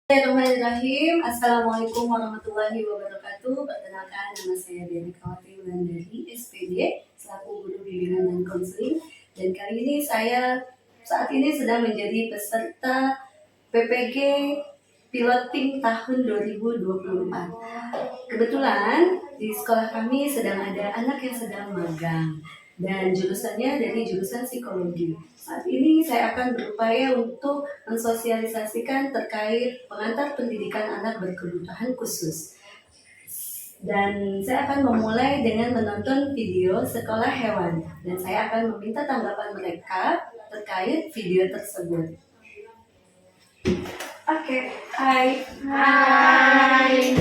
Bismillahirrahmanirrahim. Assalamualaikum warahmatullahi wabarakatuh. Perkenalkan, nama saya Diana Kawati dari SPD selaku guru bimbingan dan konseling. Dan kali ini saya saat ini sedang menjadi peserta PPG Piloting tahun 2024. Kebetulan di sekolah kami sedang ada anak yang sedang magang dan jurusannya dari jurusan psikologi. Saat ini saya akan berupaya untuk mensosialisasikan terkait pengantar pendidikan anak berkebutuhan khusus. Dan saya akan memulai dengan menonton video sekolah hewan dan saya akan meminta tanggapan mereka terkait video tersebut. Oke, hai. Hai.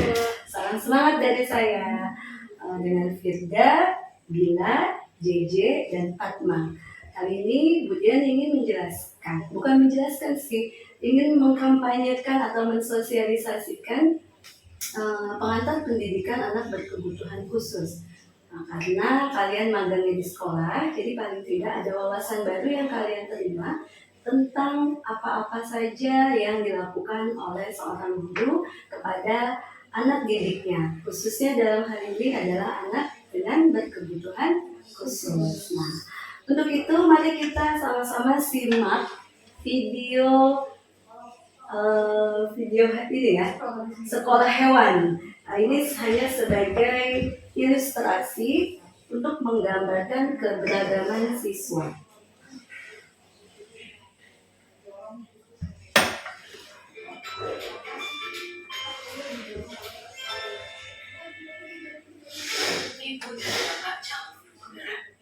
Salam semangat dari saya dengan Firda, Bila, JJ, dan Fatma. Kali ini Bu Dian ingin bukan menjelaskan sih, ingin mengkampanyekan atau mensosialisasikan pengantar pendidikan anak berkebutuhan khusus. Karena kalian magangnya di sekolah, jadi paling tidak ada wawasan baru yang kalian terima tentang apa-apa saja yang dilakukan oleh seorang guru kepada anak didiknya, khususnya dalam hal ini adalah anak dengan berkebutuhan khusus. Nah, untuk itu mari kita sama-sama simak video ini ya, sekolah hewan. Nah, ini hanya sebagai ilustrasi untuk menggambarkan keberagaman siswa. Ibu dan bapak jauh bergerak.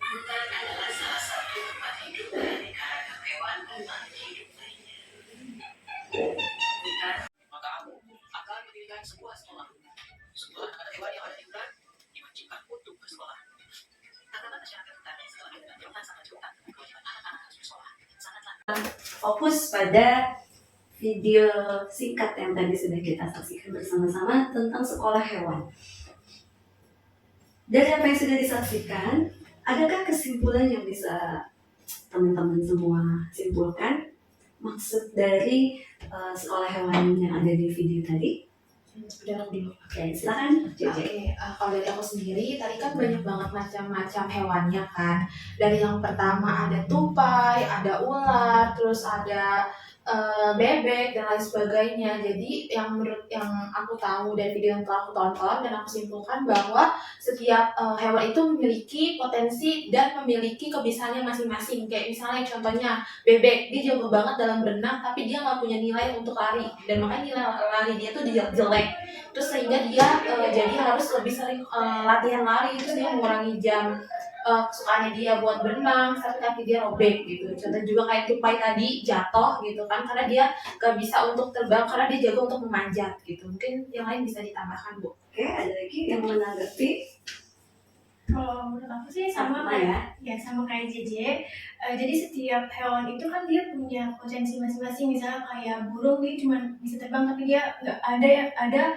Hutan adalah salah satu tempat hidup dari aneka ragam hewan dan makhluk hidup lainnya. Hutan, maka kamu akan mendirikan sebuah sekolah. Semua anak-anak hewan yang ada di hutan diwajibkan untuk bersekolah. Tanggapan masyarakat hutan setelah hutan yang sangat jauh kewajiban anak-anak harus bersekolah sangatlah. Fokus pada video singkat yang tadi sudah kita saksikan bersama-sama tentang sekolah hewan. Dari apa yang sudah disaksikan, adakah kesimpulan yang bisa teman-teman semua simpulkan maksud dari sekolah hewan yang ada di video tadi? Udah dulu. Oke, silakan. Oke, kalau dari aku sendiri, tadi kan banyak banget macam-macam hewannya kan. Dari yang pertama ada tupai, ada ular, terus ada bebek dan lain sebagainya. Jadi yang menurut yang aku tahu dari video yang telah aku tonton dan aku simpulkan bahwa setiap hewan itu memiliki potensi dan memiliki kebiasaannya masing-masing. Kayak misalnya contohnya bebek, dia jago banget dalam berenang tapi dia nggak punya nilai untuk lari dan makanya nilai lari dia tuh jelek. Terus sehingga dia jadi harus lebih sering latihan lari, terus dia mengurangi jam kesukaannya dia buat berenang, tapi kaki dia robek gitu. Contoh juga kayak tupai tadi jatuh gitu kan, karena dia gak bisa untuk terbang karena dia jago untuk memanjat gitu. Mungkin yang lain bisa ditambahkan, Bu. Oke, ada lagi yang menanggapi? Kalau menurut aku sih sama kayak JJ. Jadi setiap hewan itu kan dia punya potensi masing-masing. Misalnya kayak burung dia cuma bisa terbang tapi dia nggak ada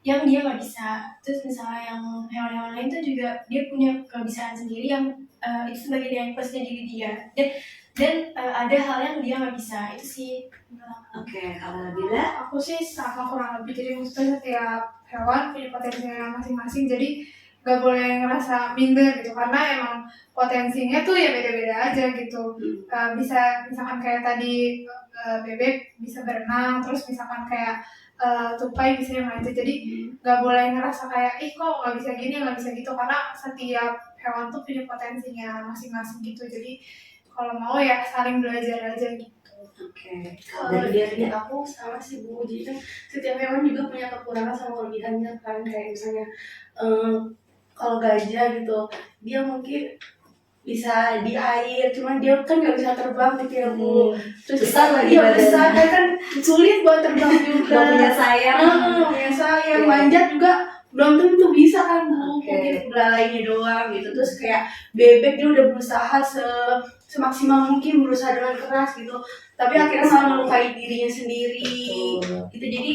yang dia nggak bisa. Terus misalnya yang hewan-hewan lain tuh juga dia punya kebiasaan sendiri yang itu sebagai nilai plusnya diri dia. Dan ada hal yang dia nggak bisa. Itu sih. Oke, kalau Bila? Aku sih sama kurang lebih. Jadi maksudnya setiap hewan punya potensinya masing-masing. Jadi gak boleh ngerasa minder gitu, karena emang potensinya tuh ya beda-beda aja gitu. Bisa misalkan kayak tadi bebek bisa berenang, terus misalkan kayak tupai bisa yang manjat. Jadi gak boleh ngerasa kayak kok gak bisa gini, gak bisa gitu, karena setiap hewan tuh punya potensinya masing-masing gitu. Jadi kalau mau ya saling belajar aja gitu. Oke. Kalau dari aku sama sih Bu, jadi kan setiap hewan juga punya kekurangan sama kelebihannya kan. Kayak misalnya kalau gajah gitu, dia mungkin bisa di air, cuman dia kan nggak bisa terbang gitu ya Bu. Terus besar lagi dia badannya. besar, kan sulit buat terbang juga. Gak punya sayap. Punya sayap, manjat juga belum tentu bisa kan Bu. Oke. Mungkin belalainya doang gitu. Terus kayak bebek dia udah berusaha semaksimal mungkin, berusaha dengan keras gitu, tapi akhirnya malah melukai dirinya sendiri. Gitu. Jadi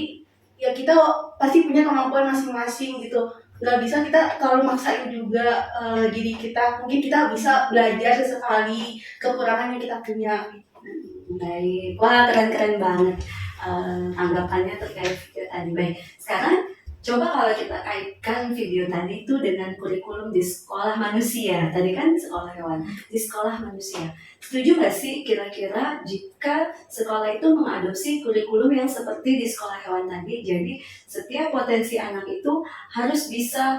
ya kita pasti punya kemampuan masing-masing gitu. Nggak bisa kita terlalu maksain juga diri kita. Mungkin kita bisa belajar sesekali kekurangan yang kita punya. Baik, wah keren-keren banget. tanggapannya terkait video tadi. Baik, sekarang coba kalau kita kaitkan video tadi itu dengan kurikulum di sekolah manusia. Tadi kan sekolah hewan, di sekolah manusia. Setuju nggak sih kira-kira jika sekolah itu mengadopsi kurikulum yang seperti di sekolah hewan tadi? Jadi setiap potensi anak itu harus bisa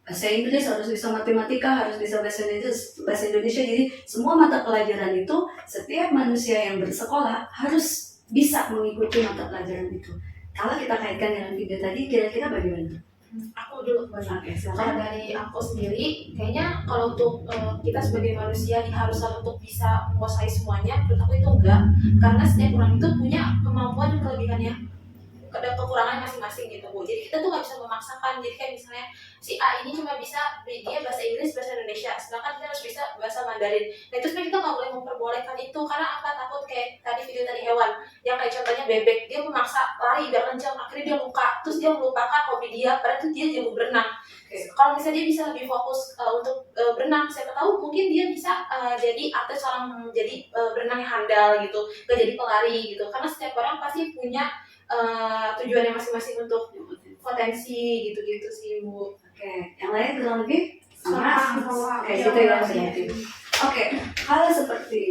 bahasa Inggris, harus bisa matematika, harus bisa bahasa Indonesia. Jadi semua mata pelajaran itu setiap manusia yang bersekolah harus bisa mengikuti mata pelajaran itu. Kalau kita kaitkan dengan video tadi, kira-kira bagaimana? Aku dulu banyak. Oke, Kalau silakan. dari aku sendiri, kayaknya kalau untuk kita sebagai manusia diharuskan untuk bisa menguasai semuanya, menurut aku itu enggak. Karena setiap orang itu punya kemampuan dan kelebihannya, ada kekurangan masing-masing gitu Bu. Jadi kita tuh nggak bisa memaksakan. Jadi kayak misalnya si A ini cuma bisa dia bahasa Inggris, bahasa Indonesia, sedangkan kita harus bisa bahasa Mandarin. Nah itu sebenarnya kita nggak boleh memperbolehkan itu, karena apa, takut kayak tadi video tadi hewan, yang kayak contohnya bebek, dia memaksa lari biar kencang, akhirnya dia luka, terus dia melupakan hobi dia, padahal itu dia jago berenang. Kalau misalnya dia bisa lebih fokus untuk berenang, siapa tahu mungkin dia bisa jadi atlet, seorang jadi berenang yang handal gitu, gak jadi pelari gitu. Karena setiap orang pasti punya tujuannya masing-masing untuk potensi gitu-gitu sih Bu. Oke, yang lain kurang lebih Sama. kayak gitu ya berarti. Oke, kalau seperti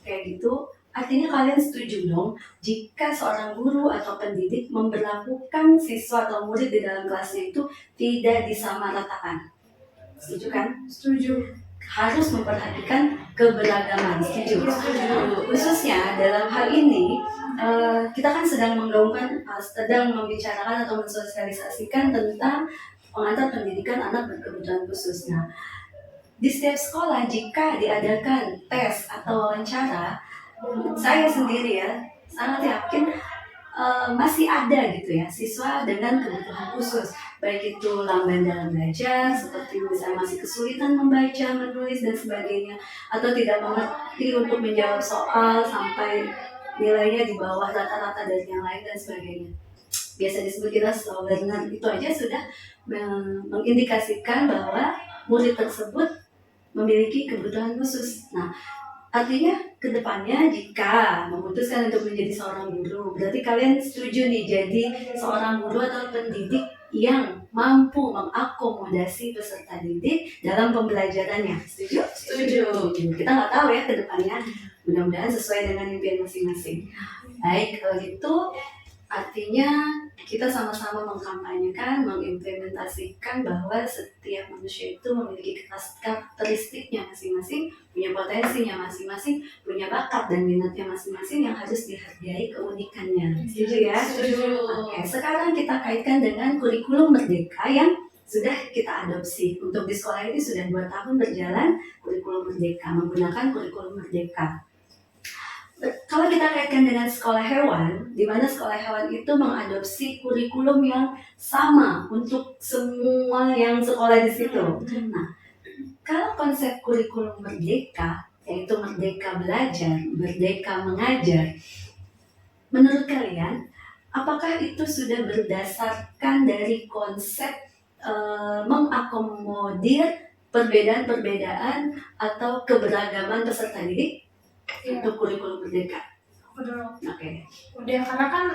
kayak gitu, artinya kalian setuju dong jika seorang guru atau pendidik memperlakukan siswa atau murid di dalam kelasnya itu tidak disamaratakan. Setuju kan? Setuju. Harus memperhatikan keberagaman. Setuju? Khususnya dalam hal ini kita kan sedang menggaungkan, sedang membicarakan atau mensosialisasikan tentang pengantar pendidikan anak berkebutuhan khusus. Nah, di setiap sekolah jika diadakan tes atau wawancara, saya sendiri ya sangat yakin masih ada gitu ya siswa dengan kebutuhan khusus, baik itu lamban dalam belajar, seperti misalnya masih kesulitan membaca, menulis dan sebagainya, atau tidak mengerti untuk menjawab soal sampai nilainya di bawah rata-rata dari yang lain dan sebagainya. Biasa disebut kita slow learner. Itu aja sudah mengindikasikan bahwa murid tersebut memiliki kebutuhan khusus. Nah, artinya kedepannya jika memutuskan untuk menjadi seorang guru, berarti kalian setuju nih jadi seorang guru atau pendidik yang mampu mengakomodasi peserta didik dalam pembelajarannya. Setuju? Setuju. Kita nggak tahu ya kedepannya. Mudah-mudahan sesuai dengan impian masing-masing. Baik, kalau gitu artinya kita sama-sama mengkampanyekan, mengimplementasikan bahwa setiap manusia itu memiliki karakteristiknya masing-masing, punya potensinya masing-masing, punya bakat dan minatnya masing-masing yang harus dihargai keunikannya. Setuju ya? Setuju. Oke, sekarang kita kaitkan dengan kurikulum merdeka yang sudah kita adopsi. Untuk di sekolah ini sudah 2 tahun berjalan kurikulum merdeka, menggunakan kurikulum merdeka. Kalau kita kaitkan dengan sekolah hewan, di mana sekolah hewan itu mengadopsi kurikulum yang sama untuk semua yang sekolah di situ. Nah, kalau konsep kurikulum merdeka, yaitu merdeka belajar, merdeka mengajar, menurut kalian, apakah itu sudah berdasarkan dari konsep mengakomodir perbedaan-perbedaan atau keberagaman peserta didik? Iya. Untuk kurikulum merdeka. Udah. Oke. Udah, karena kan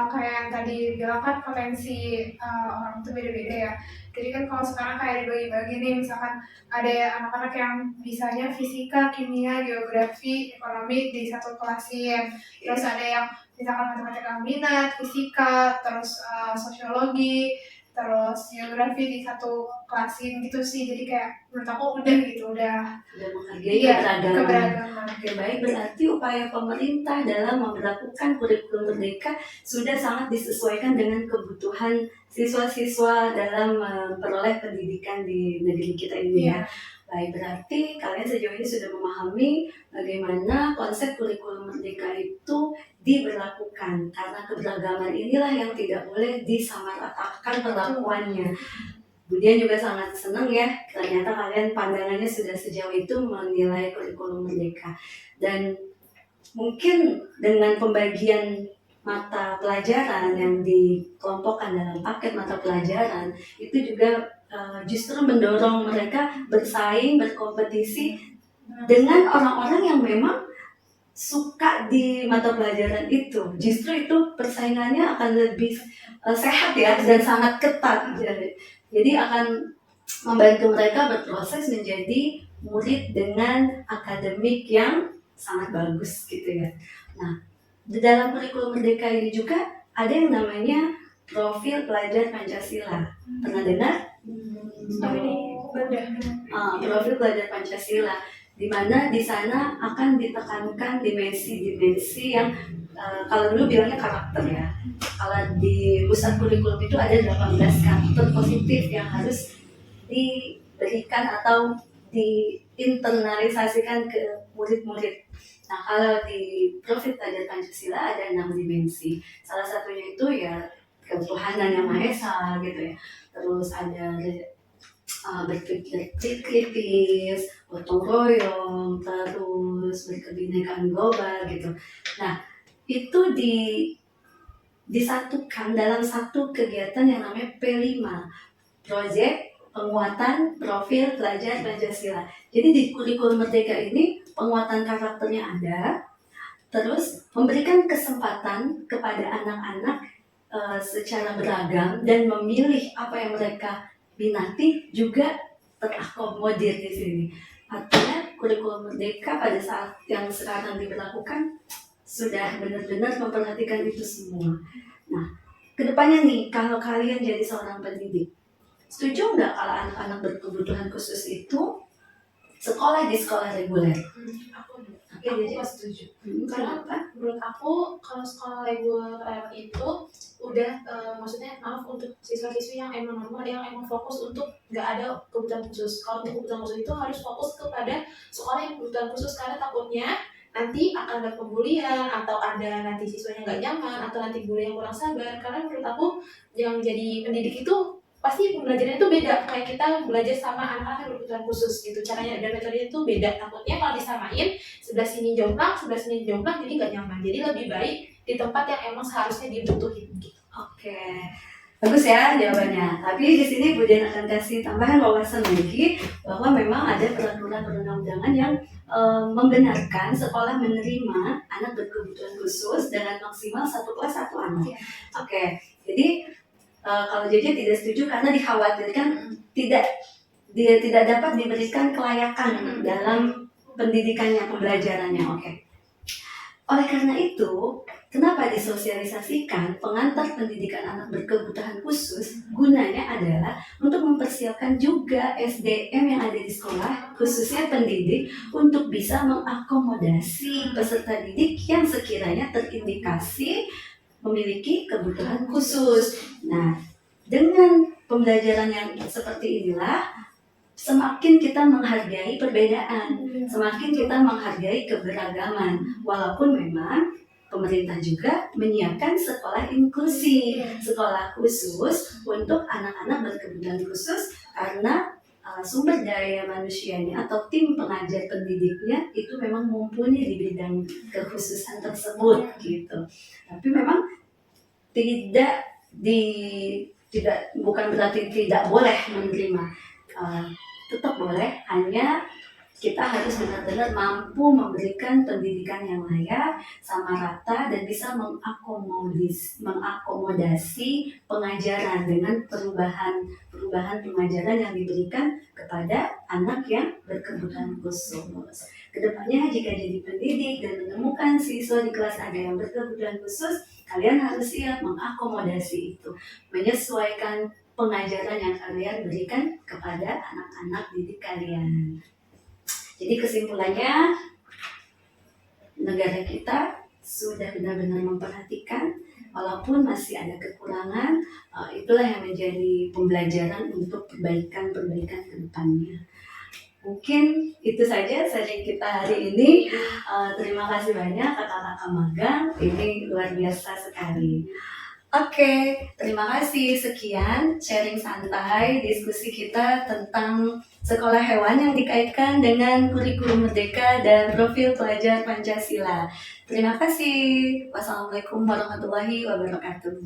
kayak yang tadi bilang kan potensi orang itu beda-beda ya. Jadi kan kalau sekarang kayak dibagi-bagi nih, misalkan ada anak-anak yang bisanya fisika, kimia, geografi, ekonomi di satu kelasin. Terus ada yang misalkan matematika minat, fisika, terus sosiologi, terus geografi di satu kelasin gitu sih. Jadi kayak menurut aku udah gitu, udah Sudah menghargai iya, keberagaman. keberagaman. Oke, baik, berarti upaya pemerintah dalam memperlakukan kurikulum merdeka sudah sangat disesuaikan dengan kebutuhan siswa-siswa dalam memperoleh pendidikan di negeri kita ini ya. Baik, berarti kalian sejauh ini sudah memahami bagaimana konsep kurikulum merdeka itu diberlakukan, karena keberagaman inilah yang tidak boleh disamaratakan perlakuannya. Budian juga sangat senang ya, ternyata kalian pandangannya sudah sejauh itu menilai kurikulum merdeka. Dan mungkin dengan pembagian mata pelajaran yang dikelompokkan dalam paket mata pelajaran, itu juga justru mendorong mereka bersaing, berkompetisi dengan orang-orang yang memang suka di mata pelajaran itu, justru itu persaingannya akan lebih sehat ya dan sangat ketat. Jadi akan membantu mereka berproses menjadi murid dengan akademik yang sangat bagus gitu ya. Nah, di dalam kurikulum Merdeka ini juga ada yang namanya profil pelajar Pancasila. Pernah dengar? Oh, ini baru dah. Profil pelajar Pancasila, di mana di sana akan ditekankan dimensi-dimensi yang kalau dulu bilangnya karakter ya. Kalau di pusat kurikulum itu ada 18 karakter positif yang harus diberikan atau diinternalisasikan ke murid-murid. Nah, kalau di profil pelajar Pancasila ada 6 dimensi. Salah satunya itu ya ketuhanan yang Maha Esa gitu ya. Terus ada berpikir kritis, gotong royong, terus berkebinekaan global gitu. Nah, itu disatukan dalam satu kegiatan yang namanya P5, Proyek Penguatan Profil Pelajar Pancasila. Jadi di kurikulum Merdeka ini penguatan karakternya ada, terus memberikan kesempatan kepada anak-anak secara beragam dan memilih apa yang mereka minati juga terakomodir di sini. Artinya kurikulum Merdeka pada saat yang sekarang diberlakukan sudah benar-benar memperhatikan itu semua. Nah, kedepannya nih, kalau kalian jadi seorang pendidik, setuju nggak kalau anak-anak berkebutuhan khusus itu sekolah di sekolah reguler? Aku setuju. Karena Kenapa? menurut aku kalau sekolah reguler itu udah maksudnya maaf untuk siswa-siswi yang emang normal, yang emang fokus untuk nggak ada kebutuhan khusus. Kalau untuk kebutuhan khusus itu harus fokus kepada sekolah yang kebutuhan khusus, karena takutnya nanti akan ada pembulian atau ada nanti siswanya nggak nyaman atau nanti guru yang kurang sabar. Karena menurut aku yang jadi pendidik itu pasti pembelajarannya itu beda, kayak kita belajar sama anak-anak yang berkebutuhan khusus gitu, caranya dan metodenya itu beda. Takutnya kalau disamain sebelah sini jomplang, sebelah sini jomplang, jadi nggak nyaman. Jadi lebih baik di tempat yang emang seharusnya dibutuhin gitu. Oke, bagus ya jawabannya. Tapi di sini Bu Dian akan kasih tambahan wawasan lagi bahwa memang ada peraturan perundang-undangan yang membenarkan sekolah menerima anak berkebutuhan khusus dengan maksimal 1 kelas 1 anak. Oke, jadi kalau JJ tidak setuju karena dikhawatirkan dia tidak dapat diberikan kelayakan dalam pendidikannya, pembelajarannya. Oke. Oleh karena itu, kenapa disosialisasikan pengantar pendidikan anak berkebutuhan khusus? Gunanya adalah untuk mempersiapkan juga SDM yang ada di sekolah, khususnya pendidik, untuk bisa mengakomodasi peserta didik yang sekiranya terindikasi memiliki kebutuhan khusus. Nah, dengan pembelajaran yang seperti inilah, semakin kita menghargai perbedaan, semakin kita menghargai keberagaman. Walaupun memang pemerintah juga menyiapkan sekolah inklusi, sekolah khusus untuk anak-anak berkebutuhan khusus karena sumber daya manusianya atau tim pengajar pendidiknya itu memang mumpuni di bidang kekhususan tersebut gitu. Tapi memang bukan berarti tidak boleh menerima, tetap boleh, hanya kita harus benar-benar mampu memberikan pendidikan yang layak, sama rata, dan bisa mengakomodasi pengajaran dengan perubahan pengajaran yang diberikan kepada anak yang berkebutuhan khusus. Kedepannya jika jadi pendidik dan menemukan siswa di kelas ada yang berkebutuhan khusus, kalian harus siap mengakomodasi itu, menyesuaikan pengajaran yang kalian berikan kepada anak-anak didik kalian. Jadi kesimpulannya, negara kita sudah benar-benar memperhatikan, walaupun masih ada kekurangan, itulah yang menjadi pembelajaran untuk perbaikan ke depannya. Mungkin itu saja sharing kita hari ini. Terima kasih banyak kakak-kakak magang, ini luar biasa sekali. Oke, terima kasih. Sekian sharing santai diskusi kita tentang sekolah hewan yang dikaitkan dengan kurikulum Merdeka dan profil pelajar Pancasila. Terima kasih. Wassalamualaikum warahmatullahi wabarakatuh.